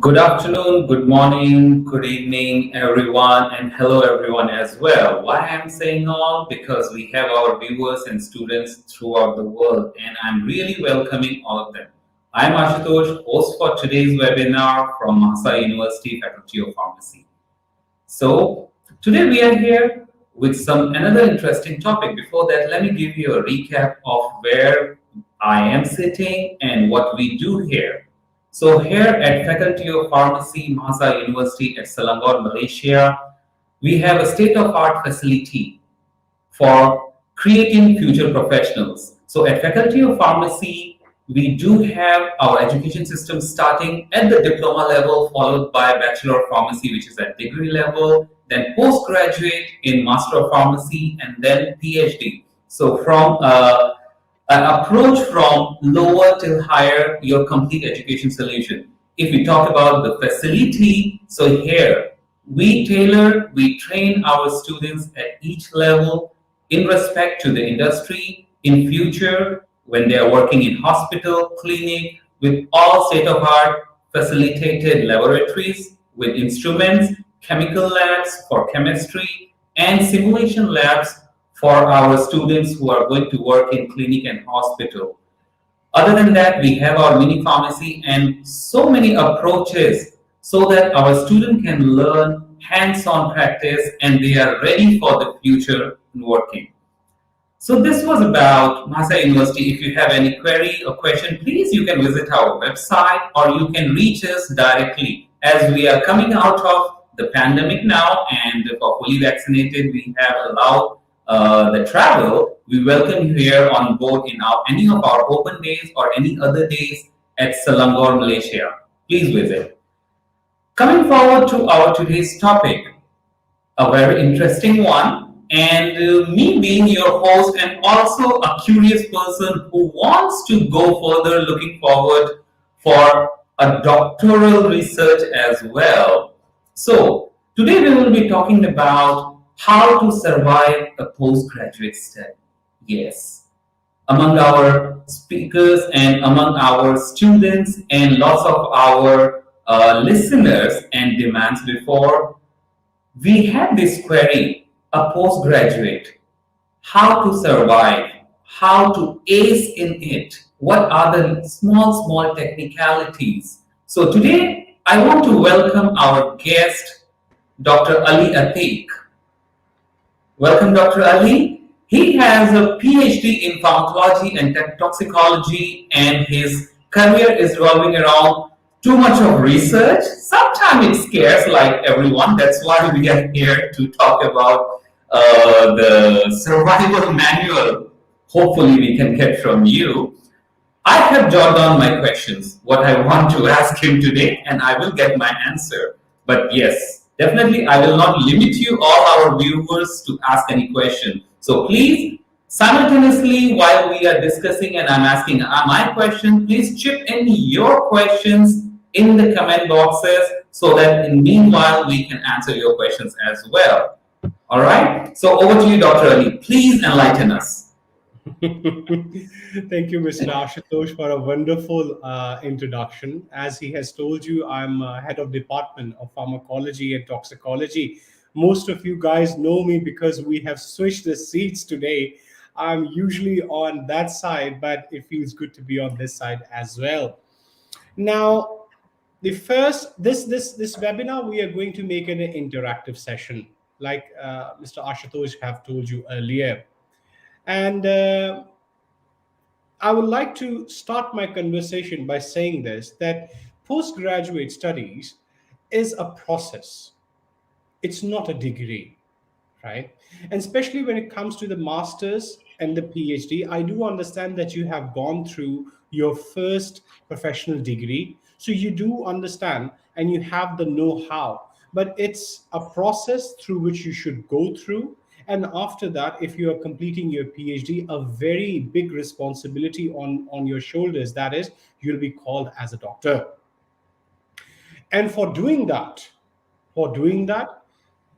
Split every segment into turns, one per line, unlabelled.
Good afternoon, good morning, good evening, everyone, and hello, everyone, as well. Why I'm saying all? Because we have our viewers and students throughout the world, and I'm really welcoming all of them. I'm Ashutosh, host for today's webinar from Mahsa University Faculty of Pharmacy. So, today we are here with some another interesting topic. Before that, let me give you a recap of where I am sitting and what we do here. So here at Faculty of Pharmacy, Mahsa University at Selangor, Malaysia, we have a state-of-art facility for creating future professionals. So at Faculty of Pharmacy, we do have our education system starting at the diploma level, followed by Bachelor of Pharmacy, which is at degree level, then postgraduate in Master of Pharmacy, and then PhD. So from an approach from lower till higher, your complete education solution. If we talk about the facility, so here we train our students at each level in respect to the industry in future when they are working in hospital, clinic, with all state-of-art facilitated laboratories with instruments, chemical labs for chemistry, and simulation labs for our students who are going to work in clinic and hospital. Other than that, we have our mini pharmacy and so many approaches so that our student can learn hands-on practice and they are ready for the future in working. So this was about Mahsa University. If you have any query or question, please you can visit our website or you can reach us directly. As we are coming out of the pandemic now and for fully vaccinated, we have allowed the travel. We welcome you here on board in any of our open days or any other days at Selangor, Malaysia. Please visit. Coming forward to our today's topic, a very interesting one. And me being your host and also a curious person who wants to go further, looking forward for a doctoral research as well. So, today we will be talking about how to survive a postgraduate study. Yes, among our speakers and among our students and lots of our listeners and demands before, we had this query, a postgraduate, how to survive, how to ace in it, what are the small technicalities. So today I want to welcome our guest, Dr. Ali Atiq. Welcome, Dr. Ali. He has a PhD in pharmacology and toxicology, and his career is revolving around too much of research. Sometimes it scares like everyone. That's why we are here to talk about the survival manual. Hopefully, we can get from you. I have jotted down my questions, what I want to ask him today, and I will get my answer. But yes, definitely, I will not limit you, all our viewers, to ask any question. So please, simultaneously, while we are discussing and I'm asking my question, please chip in your questions in the comment boxes so that in meanwhile we can answer your questions as well. All right. So over to you, Dr. Ali. Please enlighten us.
Thank you, Mr. Ashutosh, for a wonderful introduction. As he has told you, I'm head of department of pharmacology and toxicology. Most of you guys know me because we have switched the seats today. I'm usually on that side, but it feels good to be on this side as well. Now, the first this webinar, we are going to make an interactive session, like Mr. Ashutosh have told you earlier. And I would like to start my conversation by saying this, that postgraduate studies is a process. It's not a degree, right? And especially when it comes to the master's and the PhD, I do understand that you have gone through your first professional degree. So you do understand and you have the know-how, but it's a process through which you should go through. And after that, if you are completing your PhD, a very big responsibility on your shoulders, that is, you'll be called as a doctor. And for doing that,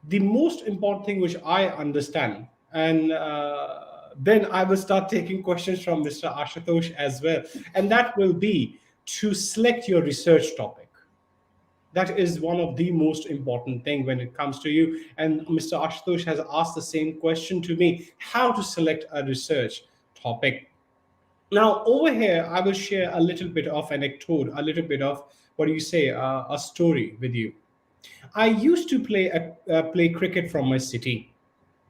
the most important thing which I understand, and then I will start taking questions from Mr. Ashutosh as well, and that will be to select your research topic. That is one of the most important thing when it comes to you. And Mr. Ashutosh has asked the same question to me: how to select a research topic. Now, over here, I will share a little bit of anecdote, a little bit of what do you say, a story with you. I used to play cricket from my city,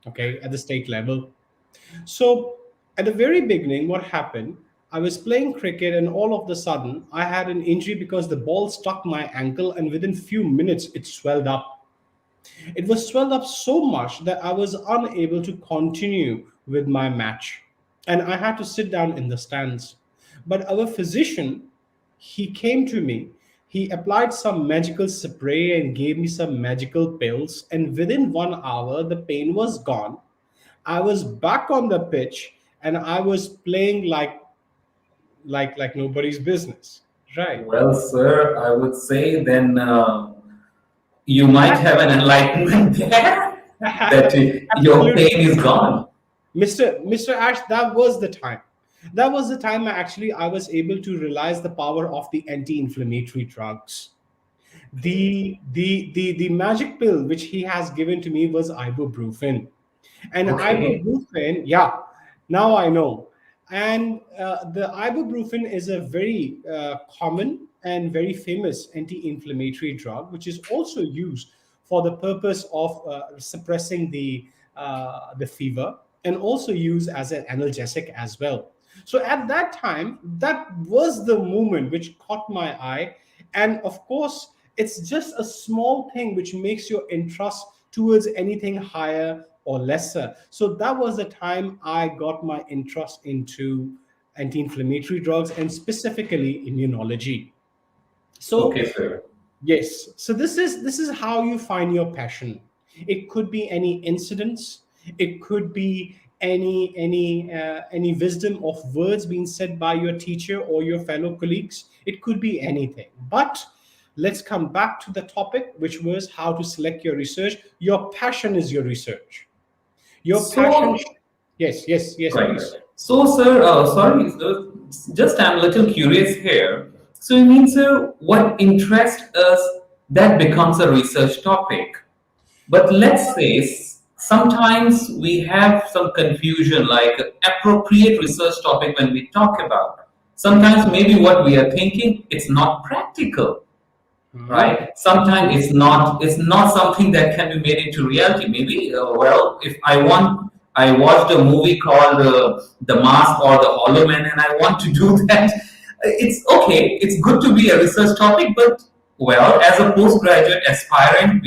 okay, at the state level. So at the very beginning, what happened? I was playing cricket, and all of the sudden, I had an injury because the ball struck my ankle, and within few minutes, it swelled up. It was swelled up so much that I was unable to continue with my match, and I had to sit down in the stands. But our physician, he came to me. He applied some magical spray and gave me some magical pills, and within 1 hour, the pain was gone. I was back on the pitch, and I was playing like nobody's business. Right.
Well, sir, I would say then you might
That
have an enlightenment there that your
absolutely,
pain is gone.
Mr. Ash. That was the time. That was the time I was able to realize the power of the anti-inflammatory drugs. The magic pill which he has given to me was ibuprofen. And
Okay.
ibuprofen, yeah, now I know. And the ibuprofen is a very common and very famous anti-inflammatory drug, which is also used for the purpose of suppressing the fever, and also used as an analgesic as well. So at that time, that was the moment which caught my eye. And of course, it's just a small thing which makes your interest towards anything higher or lesser. So that was the time I got my interest into anti-inflammatory drugs and specifically immunology. So
Okay, sir.
yes, so this is how you find your passion. It could be any incidents, it could be any wisdom of words being said by your teacher or your fellow colleagues. It could be anything. But let's come back to the topic, which was how to select your research. Your passion is your research. Your passion.
So,
Yes, yes, yes,
right.
please.
So, sir, sorry, just I'm a little curious here. So, you mean, sir, what interests us that becomes a research topic? But let's say sometimes we have some confusion, like appropriate research topic when we talk about. Sometimes maybe what we are thinking, it's not practical,
Mhm.
right? Sometimes it's not something that can be made into reality. Maybe well, if I watched a movie called The Mask or The Hollow Man, and I want to do that. It's okay. It's good to be a research topic, but well, as a postgraduate aspirant,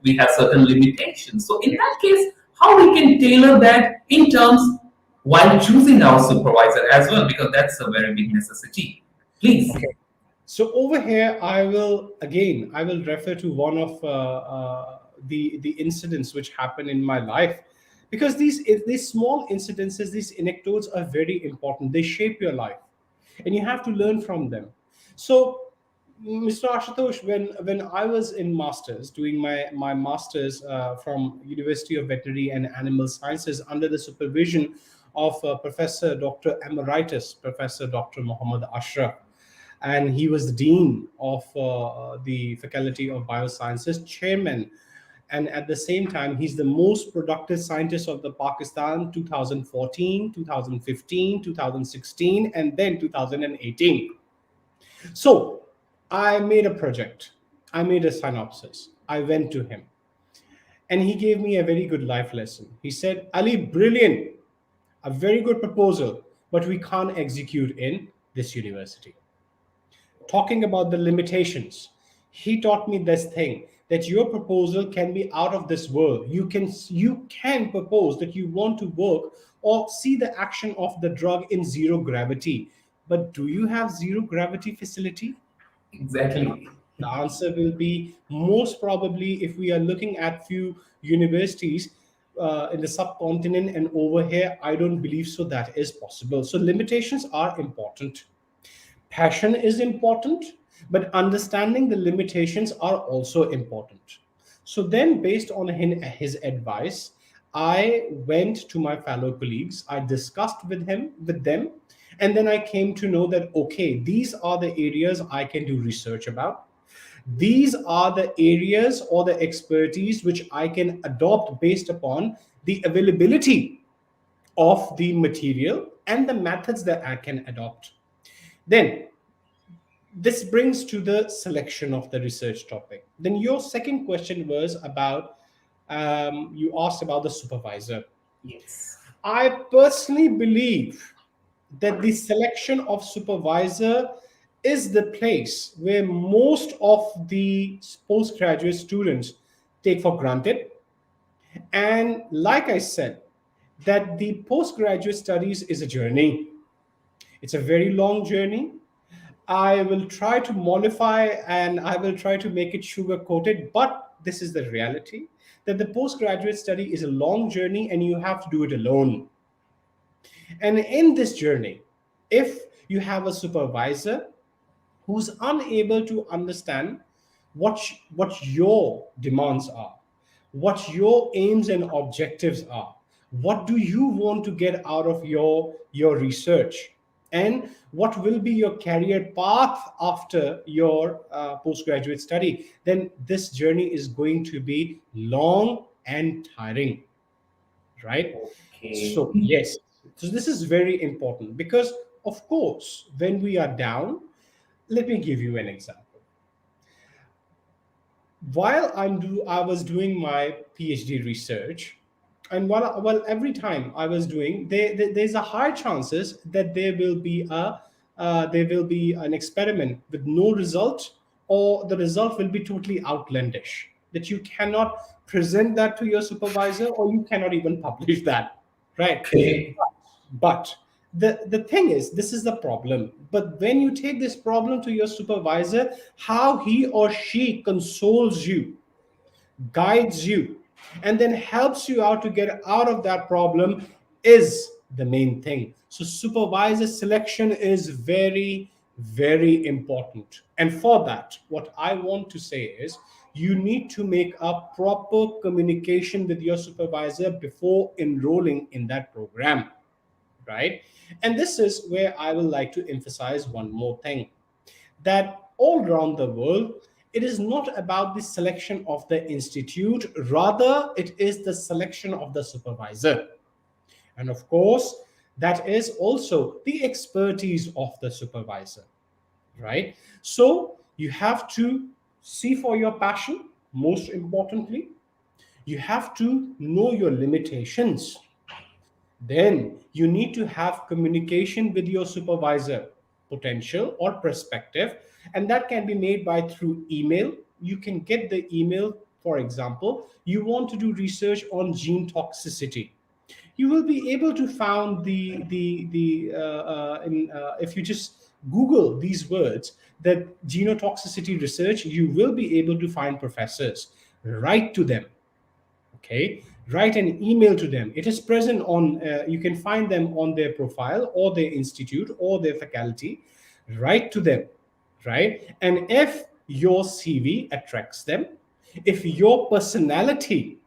we have certain limitations. So in that case, how we can tailor that in terms while choosing our supervisor as well, because that's a very big necessity. Please.
Okay. So over here, I will refer to one of the incidents which happened in my life, because these small incidences, these anecdotes are very important. They shape your life, and you have to learn from them. So, Mr. Ashutosh, when I was in masters, doing my masters from University of Veterinary and Animal Sciences under the supervision of Professor Dr. Emeritus Professor Dr. Muhammad Ashraf, and he was the dean of the faculty of biosciences, chairman, and at the same time he's the most productive scientist of the Pakistan 2014, 2015, 2016, and then 2018. So I made a project, I made a synopsis, I went to him, and he gave me a very good life lesson. He said, Ali, brilliant, a very good proposal, but we can't execute in this university. Talking about the limitations, he taught me this thing, that your proposal can be out of this world. You can propose that you want to work or see the action of the drug in zero gravity, but do you have zero gravity facility? the,
Exactly.
the answer will be most probably, if we are looking at few universities in the subcontinent and over here, I don't believe so that is possible. So limitations are important. Passion is important, but understanding the limitations are also important. So then, based on his advice, I went to my fellow colleagues, I discussed with them, and then I came to know that okay, these are the areas I can do research about. These are the areas or the expertise which I can adopt based upon the availability of the material and the methods that I can adopt. Then this brings to the selection of the research topic. Then your second question was about, you asked about the supervisor.
Yes.
I personally believe that the selection of supervisor is the place where most of the postgraduate students take for granted. And like I said, that the postgraduate studies is a journey. It's a very long journey. I will try to mollify and I will try to make it sugar coated, but this is the reality that the postgraduate study is a long journey and you have to do it alone. And in this journey, if you have a supervisor who's unable to understand what your demands are, what your aims and objectives are, what do you want to get out of your research, and what will be your career path after your postgraduate study, then this journey is going to be long and tiring, right?
Okay.
So yes, so this is very important because of course when we are down, let me give you an example. While I was doing my PhD research, and while every time I was doing, there's a high chances that there will be an experiment with no result, or the result will be totally outlandish that you cannot present that to your supervisor, or you cannot even publish that, right?
Okay.
But the thing is, this is the problem. But when you take this problem to your supervisor, how he or she consoles you, guides you, and then helps you out to get out of that problem is the main thing. So supervisor selection is very, very important. And for that, what I want to say is you need to make a proper communication with your supervisor before enrolling in that program, right? And this is where I would like to emphasize one more thing, that all around the world, it is not about the selection of the institute, rather, it is the selection of the supervisor. And of course, that is also the expertise of the supervisor, right? So you have to see for your passion, most importantly, you have to know your limitations. Then you need to have communication with your supervisor, potential or prospective, and that can be made by through email. You can get the email. For example, you want to do research on gene toxicity, you will be able to find if you just Google these words, that genotoxicity research, you will be able to find professors. Write to them, okay? Write an email to them. It is present on, you can find them on their profile or their institute or their faculty. Write to them, right? And if your CV attracts them, if your personality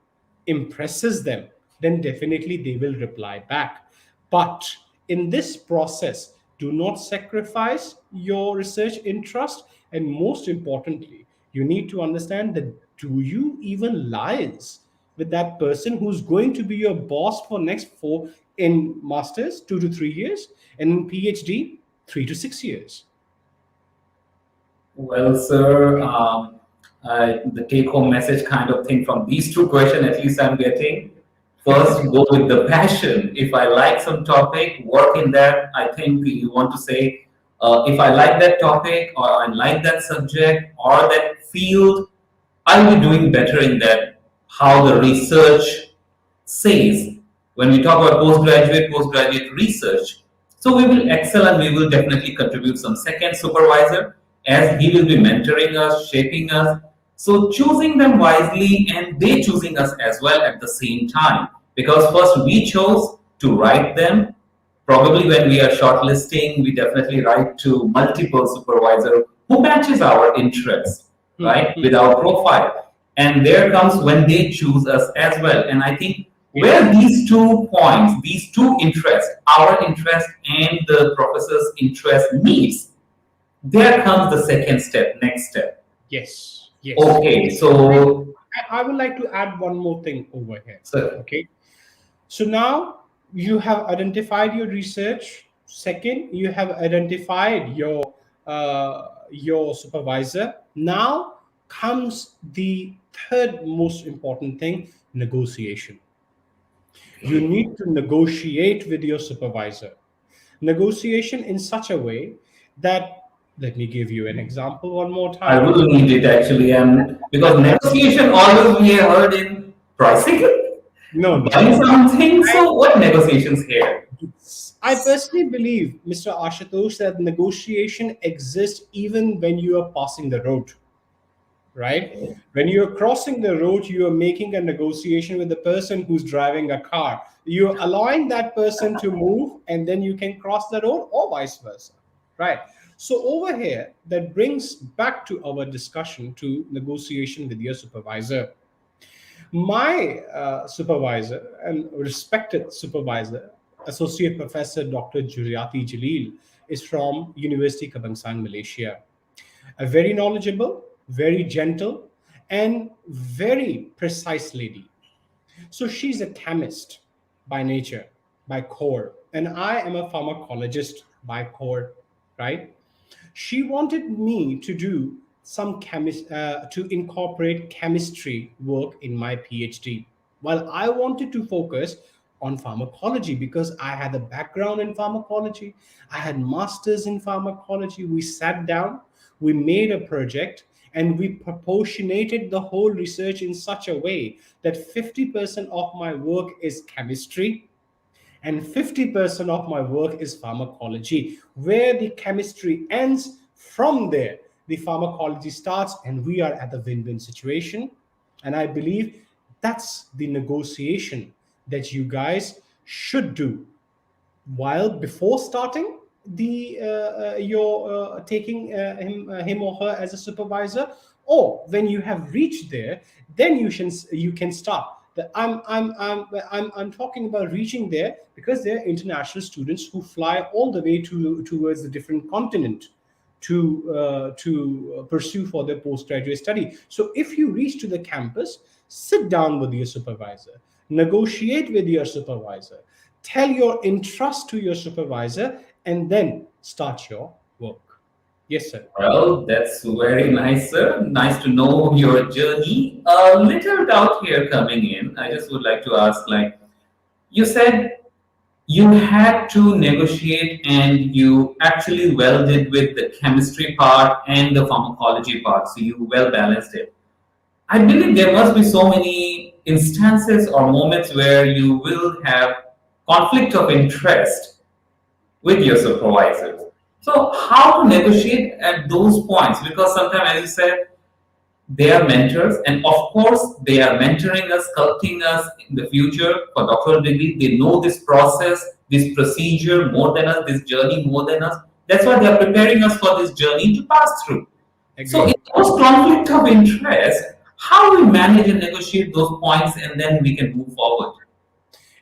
impresses them, then definitely they will reply back. But in this process, do not sacrifice your research interest. And most importantly, you need to understand that do you even lies with that person who's going to be your boss for next four, in masters 2 to 3 years, and in PhD 3 to 6 years.
Well, sir, the take-home message kind of thing from these two questions, at least I'm getting. First, go with the passion. If I like some topic, work in that. I think you want to say, if I like that topic, or I like that subject, or that field, I'll be doing better in that. How the research says, when we talk about postgraduate research, so we will excel and we will definitely contribute some. Second, supervisor, as he will be mentoring us, shaping us, so choosing them wisely and they choosing us as well at the same time, because first we chose to write them. Probably when we are shortlisting, we definitely write to multiple supervisor who matches our interests, right, with our profile. And there comes when they choose us as well. And I think where these 2 points, these two interests, our interest and the professor's interest meets, there comes the second step, next step.
Yes, yes.
Okay,
I,
so
I would like to add one more thing over here.
so
Okay. So now you have identified your research. Second, you have identified your supervisor. Now comes the third most important thing: negotiation. You need to negotiate with your supervisor. Negotiation in such a way that, let me give you an example one more
I
time.
will need it actually, and because negotiation always we have heard in pricing,
No, no,
buying
no.
something. So what negotiations here?
I personally believe, Mr. Ashutosh, that negotiation exists even when you are passing the road, right? When you're crossing the road, you are making a negotiation with the person who's driving a car. You're allowing that person to move, and then you can cross the road, or vice versa, right? So, over here, that brings back to our discussion to negotiation with your supervisor. My supervisor and respected supervisor, Associate Professor Dr. Juriati Jalil, is from University Kebangsaan, Malaysia. A very knowledgeable, very gentle, and very precise lady. So she's a chemist by nature, by core, and I am a pharmacologist by core, right? She wanted me to do to incorporate chemistry work in my PhD, while I wanted to focus on pharmacology because I had a background in pharmacology. I had masters in pharmacology. We sat down, we made a project, and we proportionated the whole research in such a way that 50% of my work is chemistry and 50% of my work is pharmacology. Where the chemistry ends, from there the pharmacology starts, and we are at the win-win situation. And I believe that's the negotiation that you guys should do while before starting the your taking him or her as a supervisor, or when you have reached there, then you can start. I'm talking about reaching there because there are international students who fly all the way towards the different continent to pursue for their postgraduate study. So if you reach to the campus, sit down with your supervisor, negotiate with your supervisor, tell your interest to your supervisor, and then start your work. Yes, sir.
Well, that's very nice, sir. Nice to know your journey. A little doubt here coming in. I just would like to ask, like, you said you had to negotiate and you actually well did with the chemistry part and the pharmacology part, so you well balanced it. I believe there must be so many instances or moments where you will have conflict of interest with your supervisors. So, how to negotiate at those points? Because sometimes, as you said, they are mentors, and of course, they are mentoring us, sculpting us in the future for doctoral degree. They know this process, this procedure more than us, this journey more than us. That's why they are preparing us for this journey to pass through. So, in
Agreed.
those conflict of interest, how we manage and negotiate those points, and then we can move forward.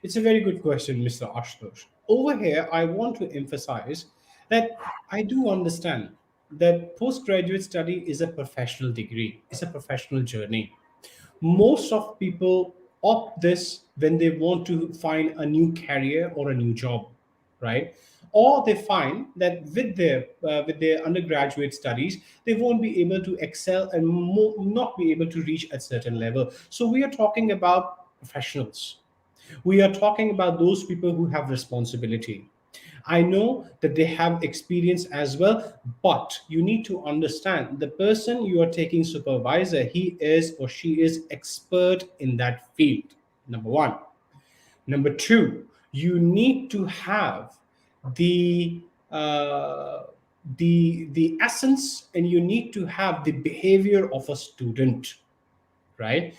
It's a very good question, Mr. Ashutosh. Over here, I want to emphasize that I do understand that postgraduate study is a professional degree, it's a professional journey. Most of people opt this when they want to find a new career or a new job, right? Or they find that with their undergraduate studies they won't be able to excel and not be able to reach a certain level. So we are talking about professionals, we are talking about those people who have responsibility. I know that they have experience as well, but you need to understand the person you are taking supervisor, he is or she is expert in that field. Number one. Number two, you need to have the the essence, and you need to have the behavior of a student, right?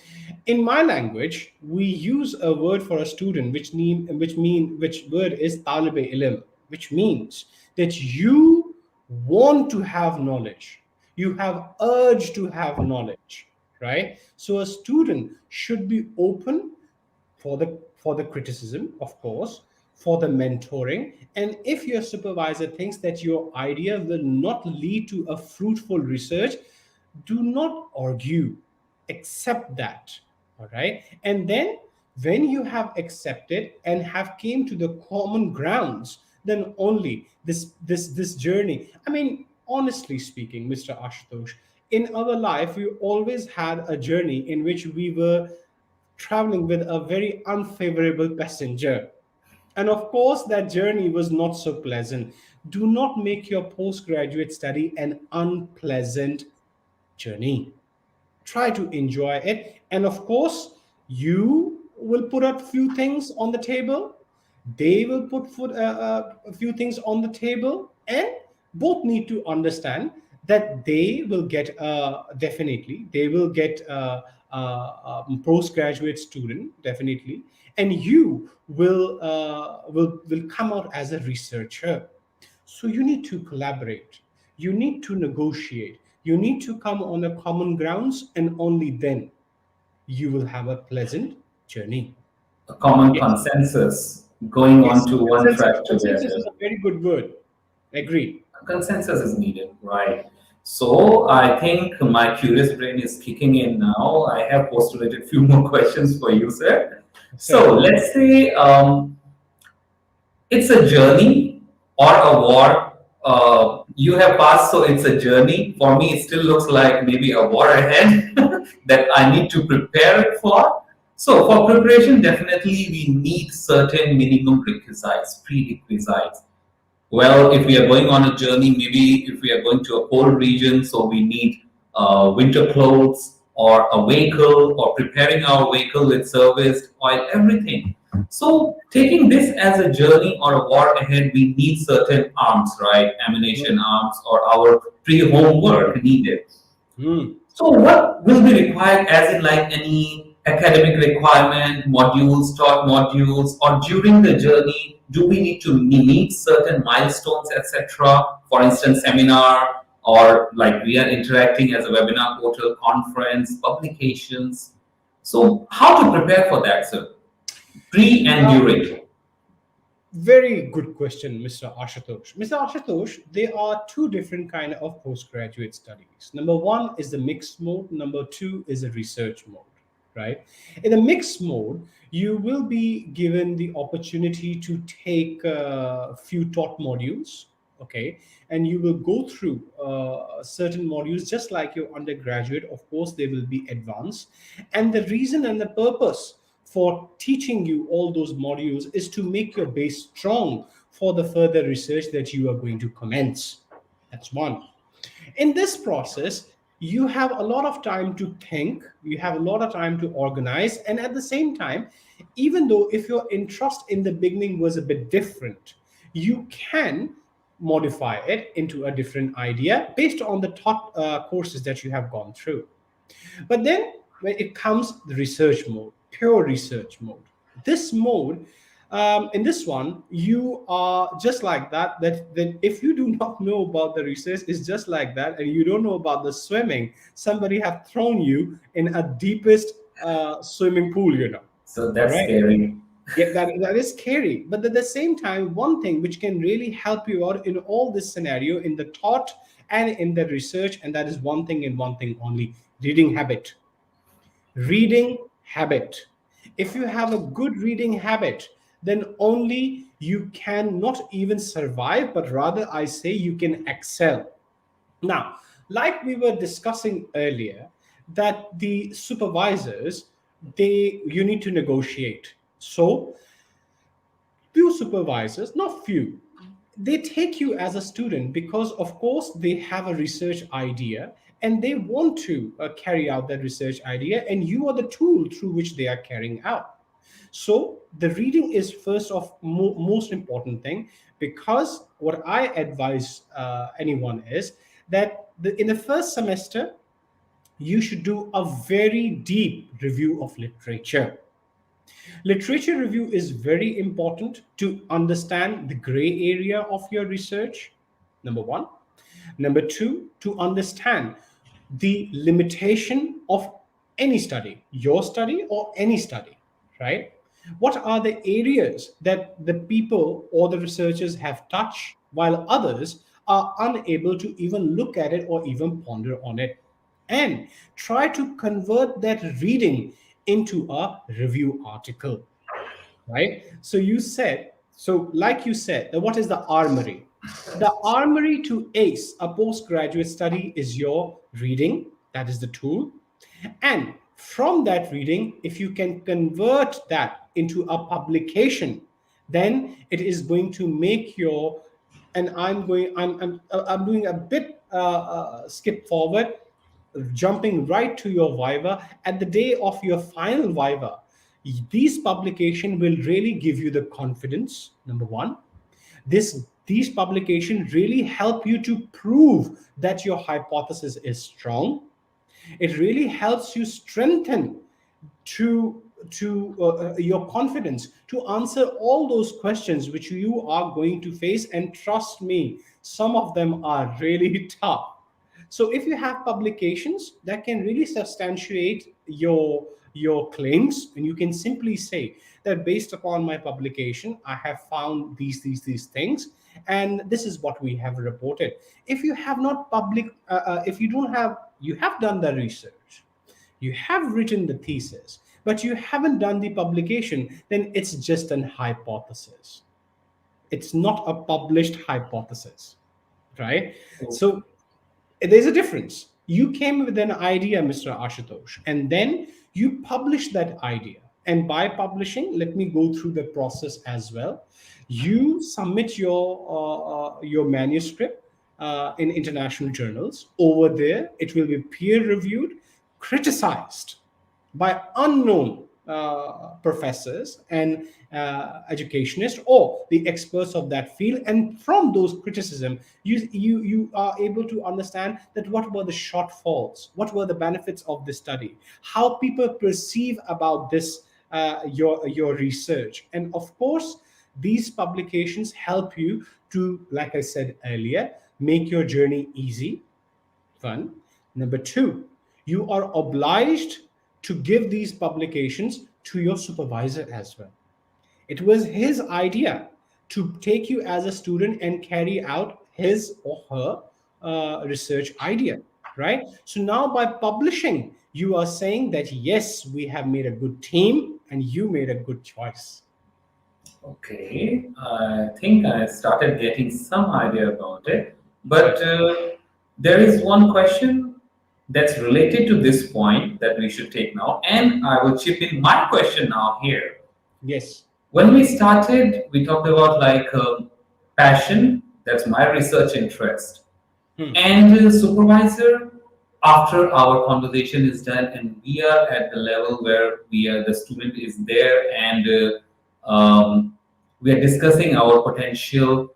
In my language, we use a word for a student, which word is talibe ilm, which means that you want to have knowledge, you have urge to have knowledge, right? So a student should be open for the criticism, of course, for the mentoring. And if your supervisor thinks that your idea will not lead to a fruitful research, Do not argue, accept that. All right. And then when you have accepted and have came to the common grounds, then only this journey. I mean, honestly speaking, Mr. Ashutosh, in our life we always had a journey in which we were traveling with a very unfavorable passenger. And of course, that journey was not so pleasant. Do not make your postgraduate study an unpleasant journey. Try to enjoy it. And of course, you will put a few things on the table. They will put a few things on the table. And both need to understand that they will get, definitely, they will get a postgraduate student, definitely. And you will come out as a researcher. So you need to collaborate, you need to negotiate, you need to come on a common grounds, and only then you will have a pleasant journey.
A common
Yes,
consensus going on
yes.
to one
Consensus.
track
Consensus
together.
is a very good word. Agree.
Consensus is needed, right? So I think my curious brain is kicking in now. I have postulated few more questions for you, sir. So
Certainly.
let's say it's a journey or a war. You have passed, so it's a journey. For me, it still looks like maybe a war ahead that I need to prepare it for. So for preparation, definitely we need certain minimum requisites, prerequisites. Well, if we are going on a journey, maybe if we are going to a cold region, so we need winter clothes or a vehicle or preparing our vehicle with service, oil, everything. So, taking this as a journey or a war ahead, we need certain arms, right? Ammunition arms or our pre home work needed.
Hmm.
So what will be required as in like any academic requirement, modules, taught modules, or during the journey, do we need to meet certain milestones, etc.? For instance, seminar or like we are interacting as a webinar portal, conference, publications. So how to prepare for that, sir? Pre and
Uh,
during.
Very good question, Mr. Ashutosh. Mr. Ashutosh, there are two different kind of postgraduate studies. Number one is the mixed mode. Number two is a research mode, right? In the mixed mode, you will be given the opportunity to take a few taught modules, okay, and you will go through certain modules just like your undergraduate. Of course, they will be advanced, and the reason and the purpose for teaching you all those modules is to make your base strong for the further research that you are going to commence. That's one. In this process, you have a lot of time to think, you have a lot of time to organize, and at the same time, even though if your interest in the beginning was a bit different, you can modify it into a different idea based on the taught courses that you have gone through. But then when it comes the research mode, pure research mode, this mode, in this one, you are just like that, that if you do not know about the research, it's just like that, and you don't know about the swimming, somebody have thrown you in a deepest swimming pool,
So
all
that's
right.
scary.
Yeah, that is scary. But at the same time, one thing which can really help you out in all this scenario, in the thought and in the research, and that is one thing and one thing only: reading habit. Reading habit. If you have a good reading habit, then only you can not even survive, but rather I say you can excel. Now, like we were discussing earlier, that the supervisors, they you need to negotiate. So few supervisors, not few, they take you as a student because of course they have a research idea and they want to carry out that research idea, and you are the tool through which they are carrying out. So the reading is first of most important thing, because what I advise anyone is that in the first semester you should do a very deep review of literature. Literature review is very important to understand the gray area of your research, number one. Number two, to understand the limitation of any study, your study or any study, right? What are the areas that the people or the researchers have touched while others are unable to even look at it or even ponder on it? and try to convert that reading into a review article, right? So you said, so like you said, what is the armory? The armory to ace a postgraduate study is your reading, that is the tool. And from that reading, if you can convert that into a publication, then it is going to make your, and I'm doing a bit skip forward, jumping right to your viva at the day of your final viva. These publication will really give you the confidence, number one. These publications really help you to prove that your hypothesis is strong. It really helps you strengthen to your confidence to answer all those questions which you are going to face, and trust me, some of them are really tough. So if you have publications that can really substantiate your claims, and you can simply say that based upon my publication I have found these things, and this is what we have reported. If you have not public if you don't have, you have done the research, you have written the thesis, but you haven't done the publication, then it's just an hypothesis. It's not a published hypothesis, right? So there's a difference. You came with an idea, Mr. Ashutosh, and then you publish that idea. And by publishing, let me go through the process as well. You submit your manuscript in international journals. Over there, it will be peer reviewed, criticized by unknown professors and educationists or the experts of that field. And from those criticism, you are able to understand that what were the shortfalls, what were the benefits of this study, how people perceive about this your research. And of course, these publications help you to, like I said earlier, make your journey easy, fun. Number two, you are obliged to give these publications to your supervisor as well. It was his idea to take you as a student and carry out his or her research idea, right? So now by publishing, you are saying that yes, we have made a good team and you made a good choice.
Okay, I think I started getting some idea about it. But there is one question that's related to this point that we should take now, and I will chip in my question now here.
Yes.
When we started, we talked about like passion, that's my research interest,
Hmm.
and supervisor. After our conversation is done, and we are at the level where we are, the student is there, and we are discussing our potential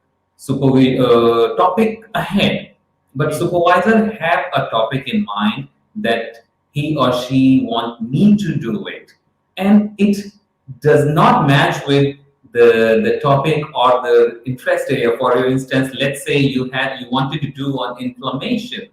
topic ahead. But
Hmm.
supervisor have a topic in mind that he or she want me to do it, and it does not match with the topic or the interest area. For instance, let's say you wanted to do on inflammation,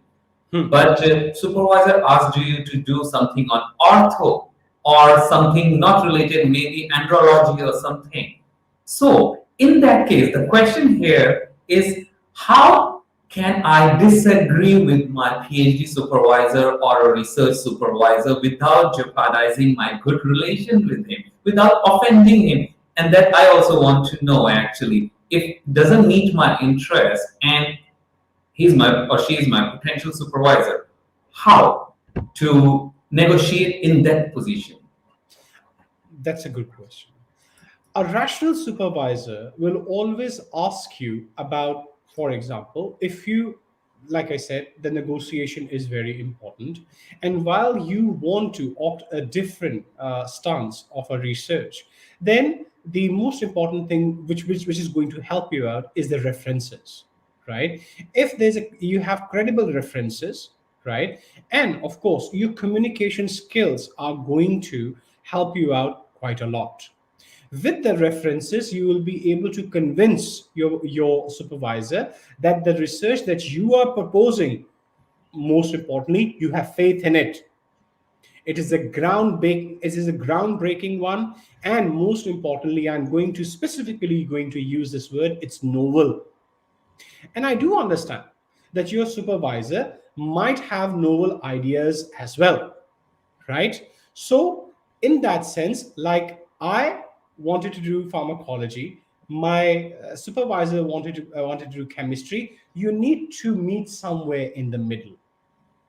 Hmm.
but supervisor asked you to do something on ortho or something not related, maybe andrology or something. So in that case, the question here is, how can I disagree with my PhD supervisor or a research supervisor without jeopardizing my good relation with him, without offending him? And that I also want to know, actually, if it doesn't meet my interest and he's my or she is my potential supervisor, how to negotiate in that position?
That's a good question. A rational supervisor will always ask you about, for example, if you, like I said, the negotiation is very important. And while you want to opt a different stance of a research, then the most important thing which is going to help you out is the references, right? If you have credible references, right? And of course, your communication skills are going to help you out quite a lot. With the references, you will be able to convince your supervisor that the research that you are proposing, most importantly, you have faith in it. It is a groundbreaking one, and most importantly, I'm going to specifically going to use this word, it's novel. And I do understand that your supervisor might have novel ideas as well, right? So, in that sense, like I wanted to do pharmacology, my supervisor wanted to do chemistry. You need to meet somewhere in the middle,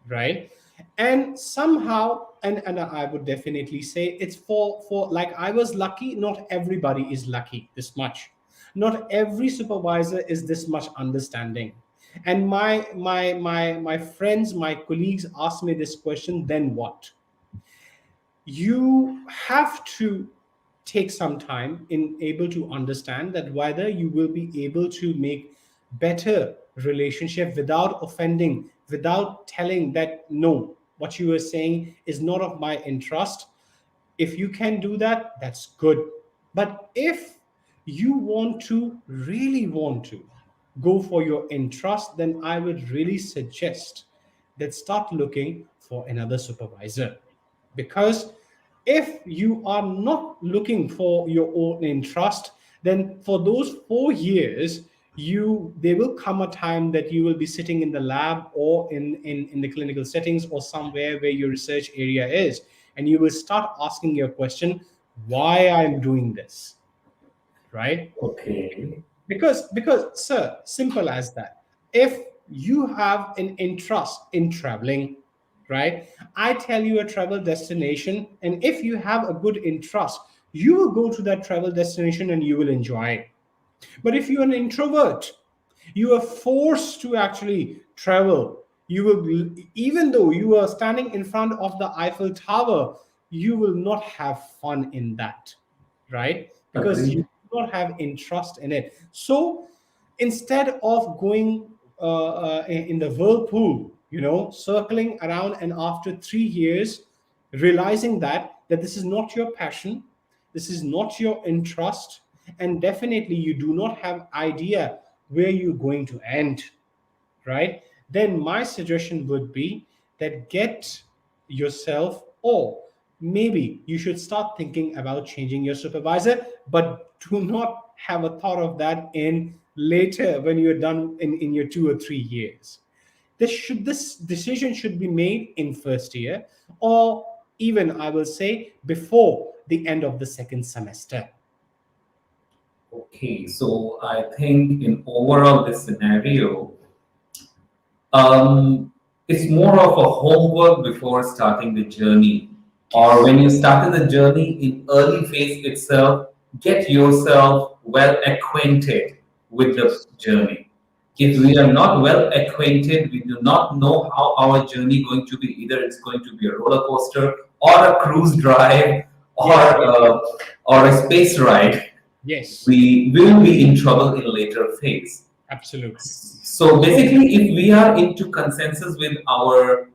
right? And somehow, and I would definitely say it's for like I was lucky. Not everybody is lucky this much. Not every supervisor is this much understanding. And my friends, my colleagues ask me this question, then what? You have to take some time in able to understand that whether you will be able to make better relationship without offending, without telling that no, what you are saying is not of my interest. If you can do that, that's good. But if you want to really want to go for your interest, then I would really suggest that start looking for another supervisor. Because if you are not looking for your own interest, then for those 4 years, you there will come a time that you will be sitting in the lab or in the clinical settings or somewhere where your research area is, and you will start asking your question, why I'm doing this, right?
Okay.
Because sir, simple as that. If you have an interest in traveling, right, I tell you a travel destination, and if you have a good interest, you will go to that travel destination and you will enjoy it. But if you're an introvert, you are forced to actually travel. You will, even though you are standing in front of the Eiffel Tower, you will not have fun in that, right? Because you
Agreed.
do not have interest in it. So instead of going in the whirlpool, circling around, and after 3 years, realizing that this is not your passion, this is not your interest, and definitely you do not have idea where you're going to end, right? Then my suggestion would be that get yourself, or maybe you should start thinking about changing your supervisor, but do not have a thought of that in later when you're done in your 2 or 3 years. This decision should be made in first year, or even I will say before the end of the second semester.
Okay, so I think in overall this scenario, it's more of a homework before starting the journey. Or
Yes.
when you started the journey in early phase itself, get yourself well acquainted with the
Yes.
journey. If we
Yes.
are not well acquainted, we do not know how our journey going to be. Either it's going to be a roller coaster or a cruise drive
Yes.
or
Yes.
a space ride.
Yes.
We will be in trouble in later phase.
Absolutely.
So
So
basically, if we are into consensus with our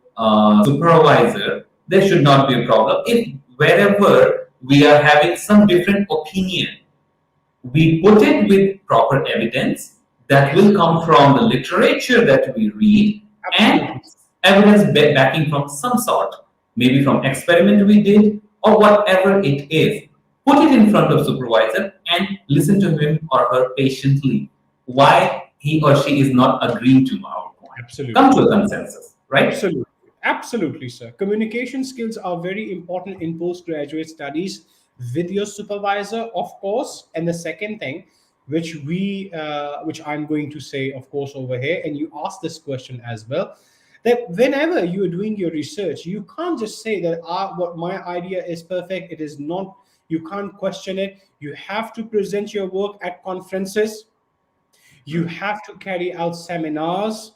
supervisor, there should not be a problem. If wherever we are having some different opinion, we put it with proper evidence that
yes,
will come from the literature that we read and
absolutely.
evidence backing from some sort, maybe from experiment we did or whatever it is. Put it in front of supervisor and listen to him or her patiently. Why he or she is not agreeing to our point. Come
Absolutely.
to a consensus, right?
Absolutely. Absolutely, sir. Communication skills are very important in postgraduate studies with your supervisor, of course. And the second thing, which I'm going to say, of course, over here, and you asked this question as well, that whenever you're doing your research, you can't just say that what my idea is perfect. It is not. You can't question it. You have to present your work at conferences. You have to carry out seminars,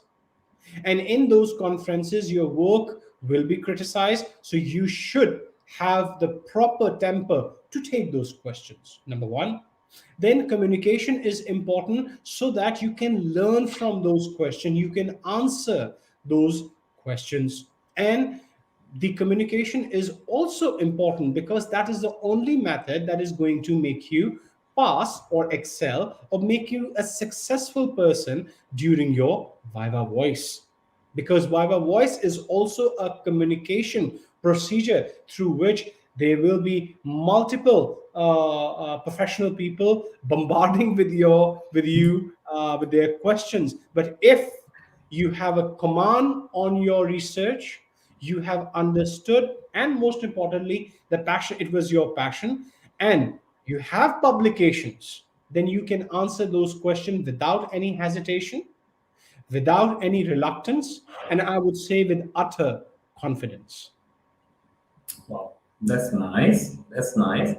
and in those conferences, your work will be criticized. So you should have the proper temper to take those questions. Number one. Then communication is important so that you can learn from those questions, you can answer those questions. And the communication is also important because that is the only method that is going to make you pass or excel or make you a successful person during your Viva voice. Because Viva voice is also a communication procedure through which there will be multiple professional people bombarding with you with their questions. But if you have a command on your research, you have understood, and most importantly, the passion, it was your passion, and you have publications, then you can answer those questions without any hesitation, without any reluctance, and I would say with utter confidence.
Wow, that's nice. That's nice.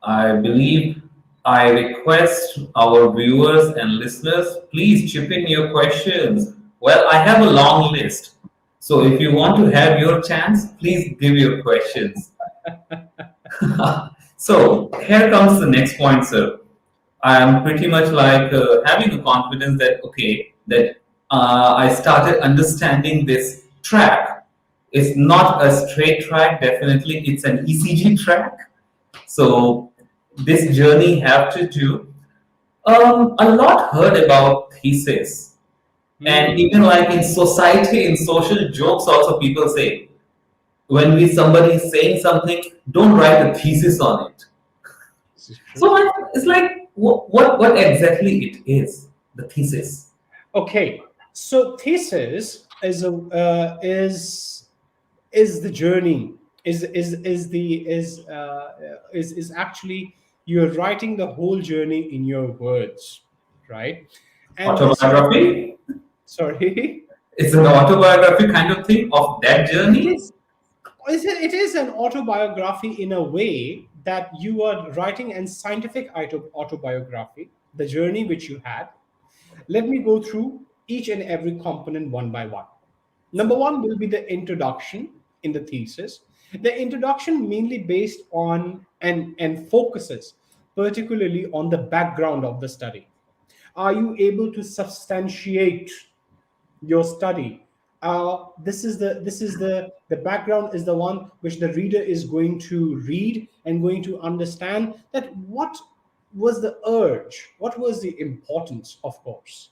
I believe I request our viewers and listeners, please chip in your questions. Well, I have a long list. So if you want to have your chance, please give your questions. So here comes the next point, sir. I am pretty much like having a confidence that okay, that I started understanding this track. It's not a straight track, definitely. It's an ECG track. So this journey have to do a lot heard about thesis, and
Hmm.
even like in society, in social jokes, also people say when we somebody is saying something, don't write a thesis on it.
This is true.
So it's like what exactly it is, the thesis.
Okay, so thesis is the journey, is actually you're writing the whole journey in your words, right? And this is,
Autobiography.
sorry.
It's an autobiography kind of thing of that
It
journey.
is. It is an autobiography in a way that you are writing a scientific autobiography, the journey which you had. Let me go through each and every component one by one. Number one will be the introduction in the thesis. The introduction mainly based on and focuses particularly on the background of the study. Are you able to substantiate your study? This is the background is the one which the reader is going to read and going to understand that what was the urge, what was the importance, of course.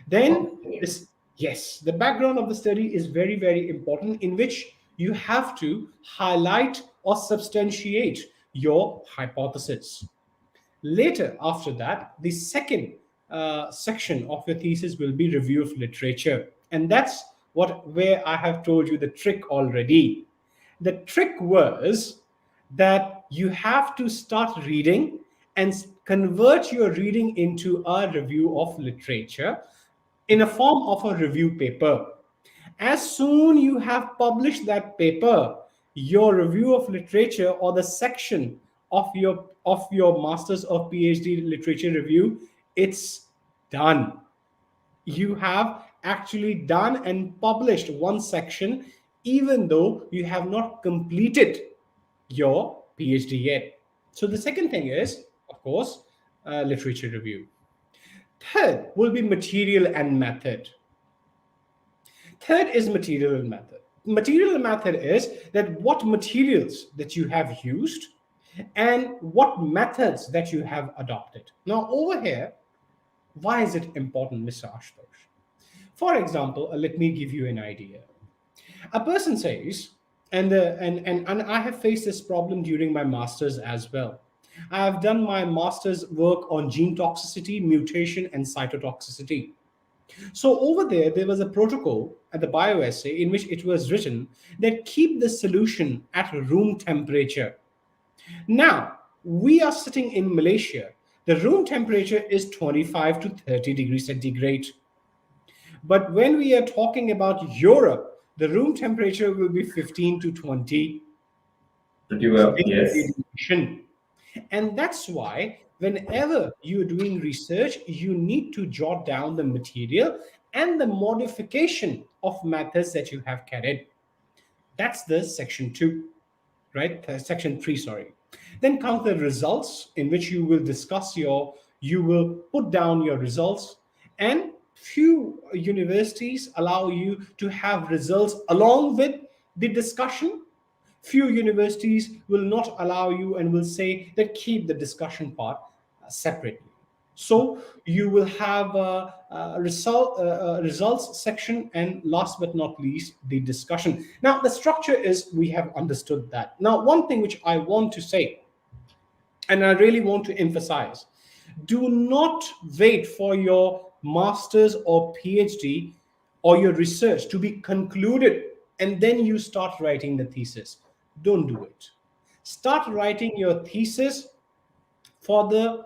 Then
Okay.
this, yes, the background of the study is very, very important, in which you have to highlight or substantiate your hypothesis. Later, after that, the second section of your thesis will be review of literature, and that's what where I have told you the trick already. The trick was that you have to start reading and convert your reading into a review of literature in a form of a review paper. As soon you have published that paper, your review of literature or the section of your master's or PhD literature review, it's done. You have actually done and published one section, even though you have not completed your PhD yet. So the second thing is, of course, literature review. Third will be material and method. Third is material and method. Material and method is that what materials that you have used and what methods that you have adopted. Now, over here, why is it important, Mr. Ashutosh? For example, let me give you an idea. A person says, and I have faced this problem during my master's as well. I have done my master's work on gene toxicity, mutation, and cytotoxicity. So over there, there was a protocol at the bioassay in which it was written that keep the solution at room temperature. Now, we are sitting in Malaysia. The room temperature is 25 to 30 degrees centigrade. But when we are talking about Europe, the room temperature will be 15 to 20.
Pretty well.
Same
Yes.
radiation. And that's why, whenever you're doing research, you need to jot down the material and the modification of methods that you have carried. That's the section two, right? Section three, sorry. Then count the results, in which you will discuss you will put down your results. And few universities allow you to have results along with the discussion. Few universities will not allow you and will say that keep the discussion part separately. So you will have results section, and last but not least, the discussion. Now, the structure is we have understood that. Now, one thing which I want to say, and I really want to emphasize, do not wait for your master's or PhD. or your research to be concluded, and then you start writing the thesis. Don't do it. Start writing your thesis for the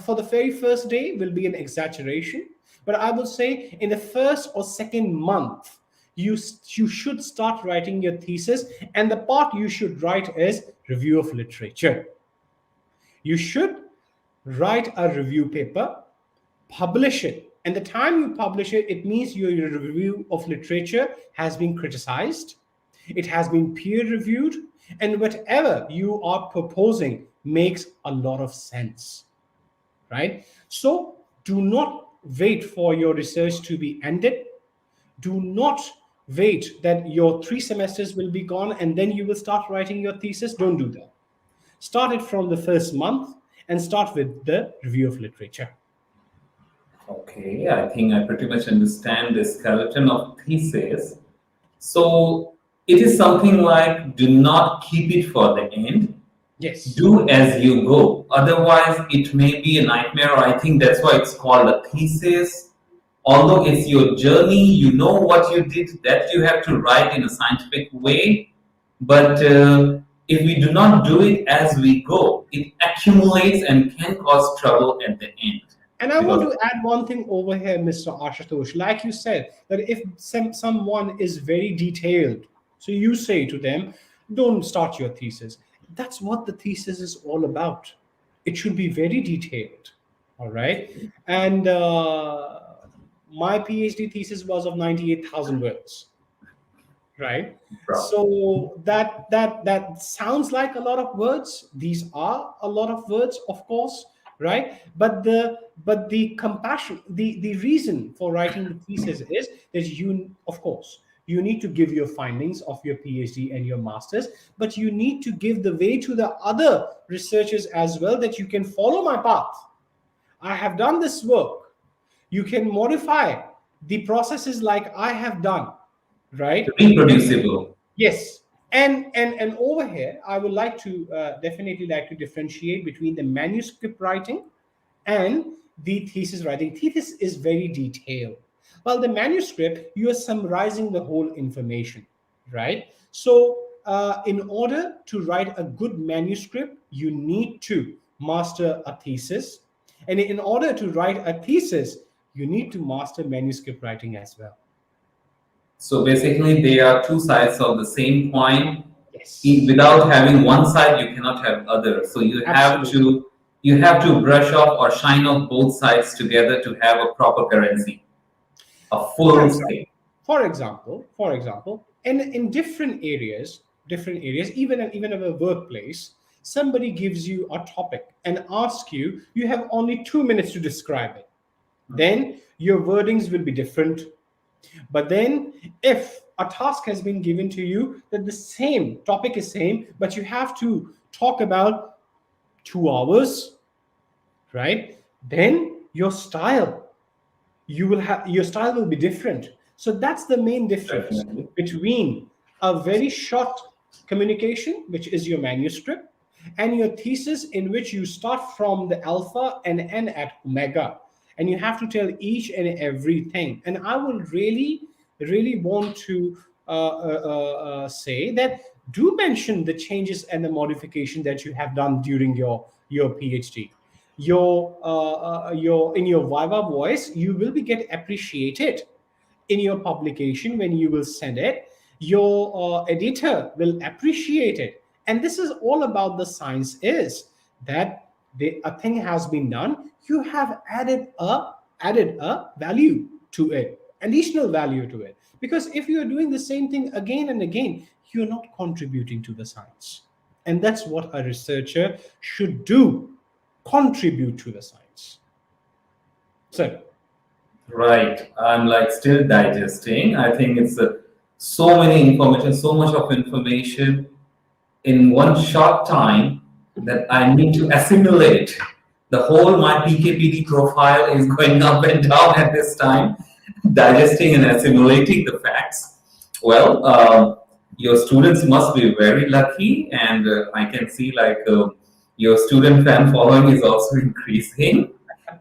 for the very first day will be an exaggeration, but I would say in the first or second month you should start writing your thesis, and the part you should write is review of literature. You should write a review paper, publish it, and the time you publish it, it means your review of literature has been criticized, it has been peer reviewed, and whatever you are proposing makes a lot of sense, right? So do not wait for your research to be ended. Do not wait that your 3 semesters will be gone and then you will start writing your thesis. Don't do that. Start it from the first month and start with the review of literature.
Okay, I think I pretty much understand the skeleton of thesis. So it is something like do not keep it for the end.
Yes.
Do as you go. Otherwise, it may be a nightmare. I think that's why it's called a thesis. Although it's your journey, you know what you did, that you have to write in a scientific way. But if we do not do it as we go, it accumulates and can cause trouble at the end.
And I want to add one thing over here, Mr. Ashutosh. Like you said, that if someone is very detailed, so you say to them, don't start your thesis. That's what the thesis is all about. It should be very detailed, all right? And my PhD thesis was of 98,000 words, right? So that sounds like a lot of words. These are a lot of words, of course, right? But the compassion, the reason for writing the thesis is that you, of course, you need to give your findings of your PhD and your master's, but you need to give the way to the other researchers as well, that you can follow my path. I have done this work. You can modify the processes like I have done, right?
Reproducible.
Yes. And over here, I would like to definitely like to differentiate between the manuscript writing and the thesis writing. Thesis is very detailed, while the manuscript, you are summarizing the whole information, right? So in order to write a good manuscript, you need to master a thesis. And in order to write a thesis, you need to master manuscript writing as well.
So basically, they are two sides of the same coin.
Yes.
Without having one side, you cannot have other. So you have to brush off or shine off both sides together to have a proper currency, a full scale.
For example, in different areas, even in a workplace, somebody gives you a topic and asks you, you have only 2 minutes to describe it. Then your wordings will be different. But then if a task has been given to you that the same topic is same, but you have to talk about 2 hours, right? Then your style will be different. So that's the main difference. Definitely. Between a very short communication, which is your manuscript, and your thesis, in which you start from the alpha and end at omega, and you have to tell each and everything. And I will really want to say that do mention the changes and the modification that you have done during your PhD. Your in your viva voice, you will be get appreciated in your publication when you will send it. Your editor will appreciate it. And this is all about the science, is that a thing has been done, you have added a value to it, additional value to it. Because if you're doing the same thing again and again, you're not contributing to the science. And that's what a researcher should do, contribute to the science. So
right, I'm like still digesting. I think it's so many information, so much of information in one short time that I need to assimilate. The whole my PKPD profile is going up and down at this time, digesting and assimilating the facts. Well, your students must be very lucky, and I can see like your student fan following is also increasing.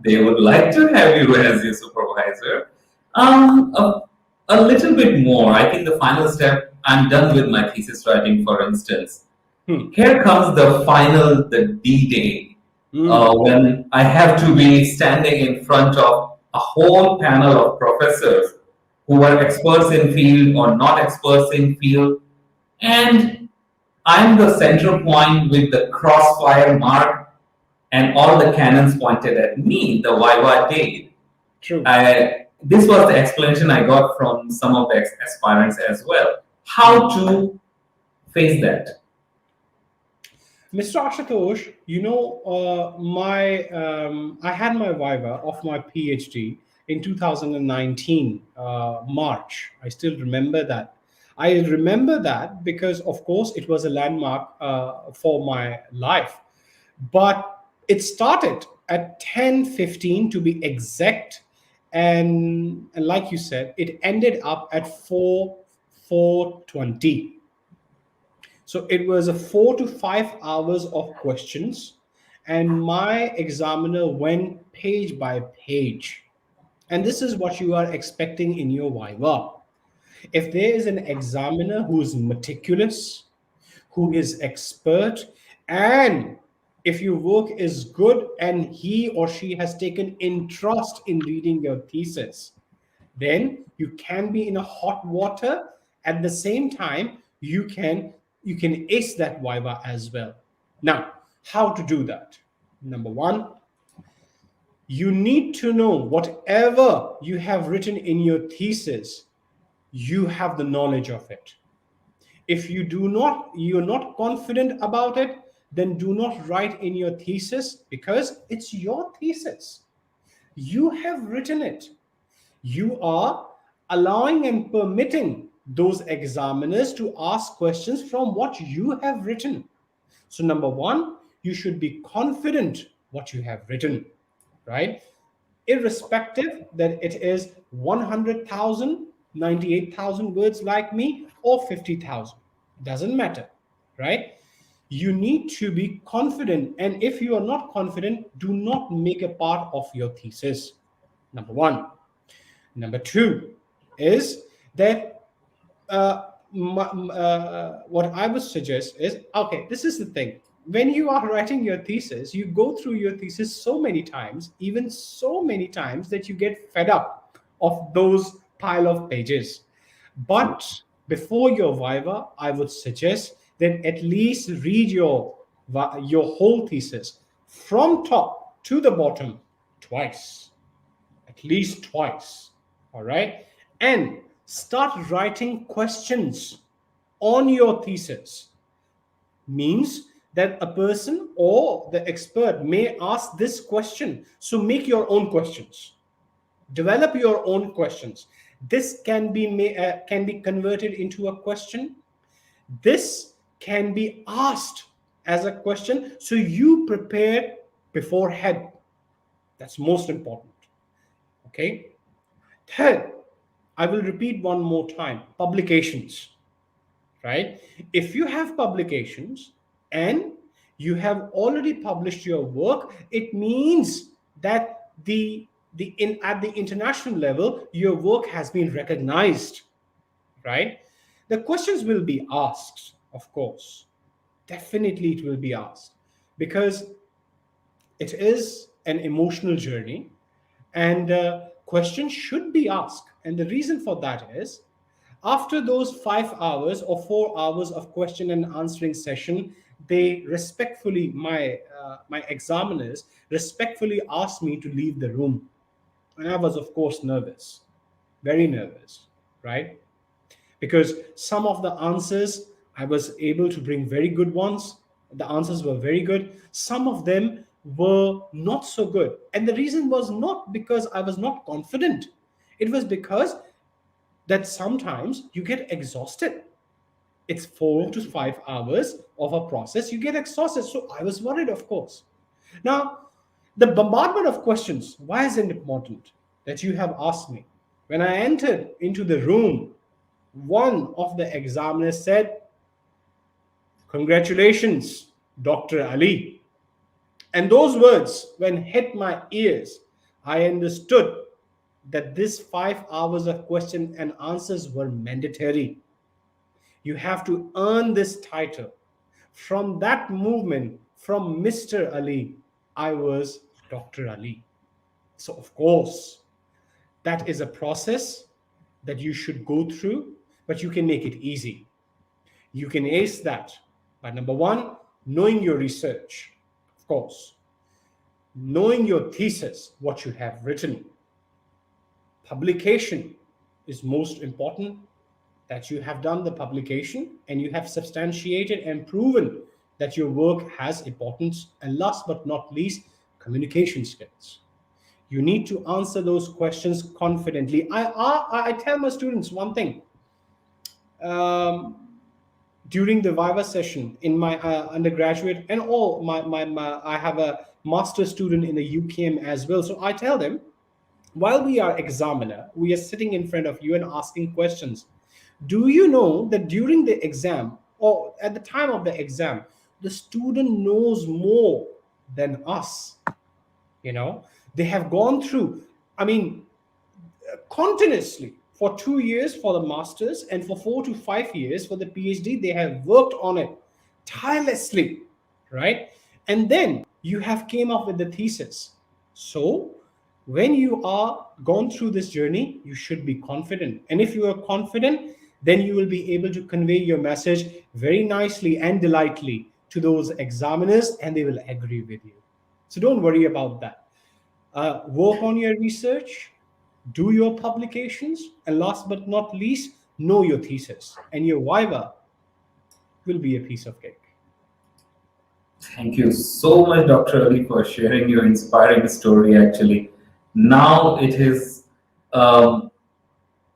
They would like to have you as your supervisor. Um, a, a little bit more. I think the final step, I'm done with my thesis writing, for instance.
Hmm.
Here comes the final, the D Day,
Hmm.
when I have to be standing in front of a whole panel of professors who are experts in field or not experts in field, and I'm the center point with the crossfire mark and all the cannons pointed at me, the Viva day.
True.
This was the explanation I got from some of the aspirants as well.
Hmm.
How to face that?
Mr. Ashutosh, my I had my viva of my PhD in 2019 March. I still remember that. I remember that because, of course, it was a landmark for my life. But it started at 10:15 to be exact, and like you said, it ended up at 4:20. So it was a 4 to 5 hours of questions, and my examiner went page by page. And this is what you are expecting in your Viva. If there is an examiner who is meticulous, who is expert, and if your work is good and he or she has taken interest in reading your thesis, then you can be in a hot water. At the same time, you can ace that viva as well. Now, how to do that? Number one, you need to know whatever you have written in your thesis, you have the knowledge of it. If you're not confident about it, then do not write in your thesis, because it's your thesis. You have written it. You are allowing and permitting those examiners to ask questions from what you have written. So, number one, you should be confident what you have written, right? Irrespective that it is 100,000, 98,000 words like me, or 50,000. Doesn't matter, right? You need to be confident. And if you are not confident, do not make a part of your thesis. Number one. Number two is that what I would suggest is, okay, this is the thing. When you are writing your thesis, you go through your thesis so many times, even so many times, that you get fed up of those pile of pages. But before your viva, I would suggest that at least read your whole thesis from top to the bottom twice, at least twice. All right. And start writing questions on your thesis. Means that a person or the expert may ask this question. So make your own questions. Develop your own questions. This can be converted into a question. This can be asked as a question. So you prepare beforehand. That's most important. Okay. Third, I will repeat one more time, publications, right? If you have publications and you have already published your work, it means that the in at the international level your work has been recognized, right? The questions will be asked, of course. Definitely it will be asked, because it is an emotional journey, and questions should be asked. And the reason for that is, after those 5 hours or 4 hours of question and answering session, they respectfully, my examiners respectfully asked me to leave the room. And I was, of course, nervous, very nervous, right? Because some of the answers I was able to bring very good ones. The answers were very good. Some of them were not so good. And the reason was not because I was not confident. It was because that sometimes you get exhausted. It's 4 to 5 hours of a process. You get exhausted. So I was worried, of course. Now, the bombardment of questions, why is it important that you have asked me? When I entered into the room, one of the examiners said, "Congratulations, Dr. Ali." And those words, when hit my ears, I understood. that this 5 hours of question and answers were mandatory. You have to earn this title. From that movement, from Mr. Ali, I was Dr. Ali. So, of course, that is a process that you should go through, but you can make it easy. You can ace that by number one, knowing your research, of course, knowing your thesis, what you have written. Publication is most important, that you have done the publication and you have substantiated and proven that your work has importance. And last but not least, communication skills. You need to answer those questions confidently. I tell my students one thing. Um, During the Viva session in my undergraduate and all I have a master student in the UKM as well. So I tell them, while we are examiner, we are sitting in front of you and asking questions. Do you know that during the exam or at the time of the exam, the student knows more than us? You know, they have gone through, I mean, continuously for 2 years for the masters and for 4 to 5 years for the PhD. They have worked on it tirelessly, right? And then you have came up with the thesis. So when you are gone through this journey, you should be confident. And if you are confident, then you will be able to convey your message very nicely and delightfully to those examiners, and they will agree with you. So don't worry about that. Work on your research, do your publications, and last but not least, know your thesis. And your Viva will be a piece of cake.
Thank you so much, Dr. Ali, for sharing your inspiring story. Actually, now it is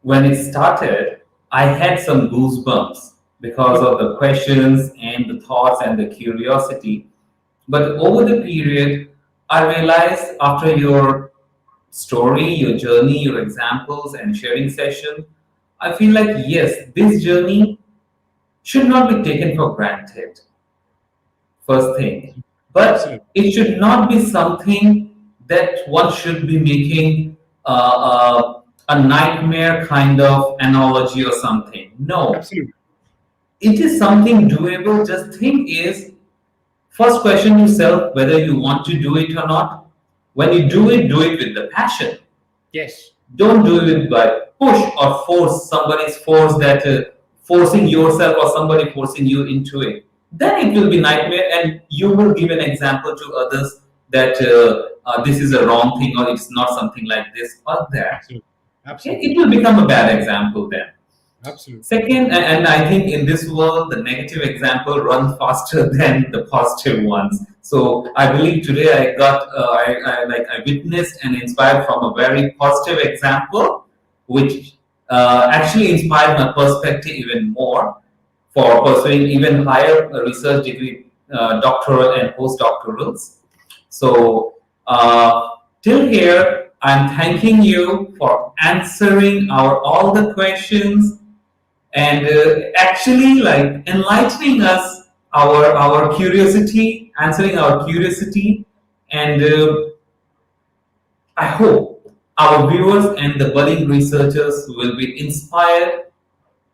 when it started, I had some goosebumps because of the questions and the thoughts and the curiosity. But over the period, I realized after your story, your journey, your examples, and sharing session, I feel like yes, this journey should not be taken for granted. First thing, but
Absolutely.
it should not be something that one should be making a nightmare kind of analogy or something. No,
Absolutely.
it is something doable. Just think is first question yourself whether you want to do it or not. When you do it with the passion.
Yes.
Don't do it by push or force. Somebody's force that forcing yourself or somebody forcing you into it. Then it will be nightmare, and you will give an example to others that this is a wrong thing or it's not something like this or that.
Absolutely.
Okay,
Absolutely.
it will become a bad example then.
Absolutely.
Second, and I think in this world, the negative example runs faster than the positive ones. So I believe today I got, I witnessed and inspired from a very positive example, which actually inspired my perspective even more for pursuing even higher research degree, doctoral and postdoctorals. So till here, I'm thanking you for answering our all the questions and actually like enlightening us our curiosity, answering our curiosity, and I hope our viewers and the budding researchers will be inspired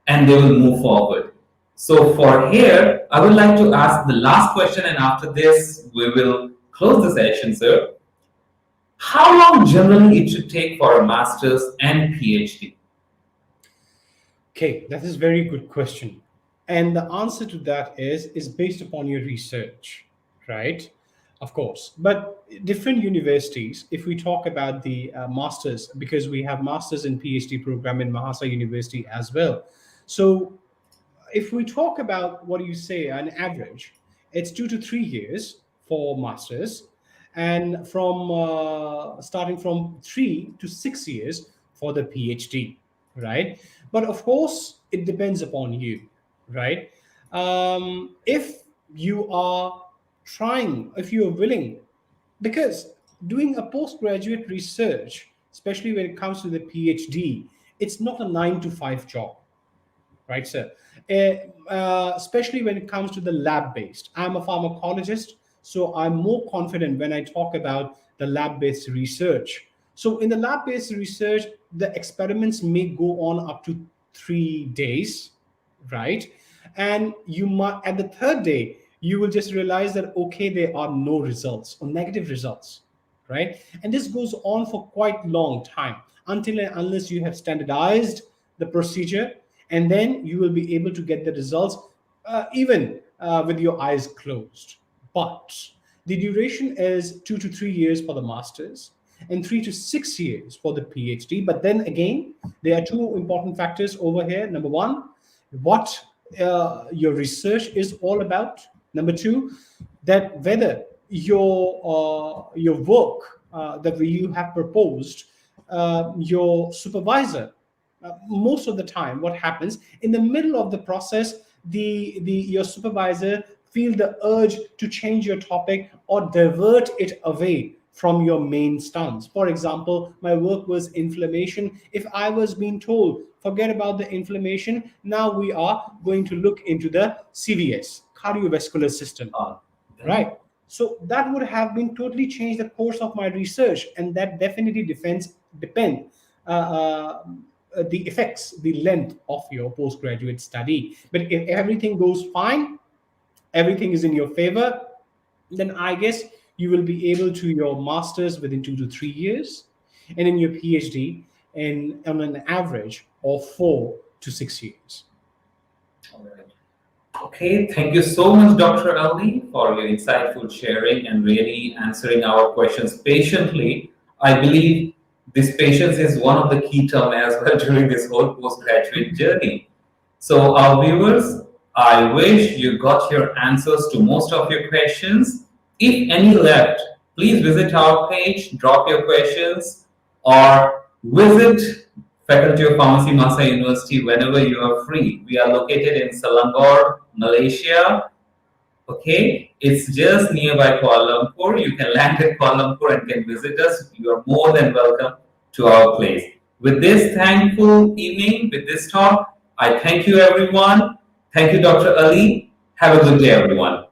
and they will move forward. So for here, I would like to ask the last question, and after this, we will close the session, sir. How long generally it should take for a master's and PhD?
Okay, that is very good question. And the answer to that is based upon your research, right? Of course. But different universities, if we talk about the masters, because we have masters and PhD program in Mahasa University as well. So if we talk about what do you say, an average, it's 2 to 3 years for masters, and from starting from 3 to 6 years for the PhD, right? But of course, it depends upon you, right? If you are trying, if you are willing, because doing a postgraduate research, especially when it comes to the PhD, it's not a 9 to 5 job, right, sir? Especially when it comes to the lab based. I'm a pharmacologist, so I'm more confident when I talk about the lab based research. So in the lab-based research, the experiments may go on up to 3 days, right? And you might at the third day you will just realize that okay, there are no results or negative results, right? And this goes on for quite long time until and unless you have standardized the procedure, and then you will be able to get the results even with your eyes closed. But the duration is 2 to 3 years for the masters and 3 to 6 years for the PhD. But then again, there are two important factors over here. Number one, what your research is all about. Number two, that whether your work that you have proposed, your supervisor, most of the time what happens in the middle of the process, the your supervisor feel the urge to change your topic or divert it away from your main stance. For example, my work was inflammation. If I was being told forget about the inflammation, now we are going to look into the CVS, cardiovascular system,
Then,
right? So that would have been totally changed the course of my research, and that definitely depend the effects, the length of your postgraduate study. But if everything goes fine, everything is in your favor, then I guess you will be able to your masters within 2 to 3 years, and in your PhD in on an average of 4 to 6 years.
all right. Okay, thank you so much, Dr. Ali, for your insightful sharing and really answering our questions patiently. I believe this patience is one of the key terms as well during this whole postgraduate journey. So, our viewers, I wish you got your answers to most of your questions. If any left, please visit our page, drop your questions, or visit Faculty of Pharmacy Masa University whenever you are free. We are located in Selangor, Malaysia. Okay, it's just nearby Kuala Lumpur. You can land at Kuala Lumpur and can visit us. You are more than welcome to our place. With this thankful evening, with this talk, I thank you everyone. Thank you, Dr. Ali. Have a good day, everyone.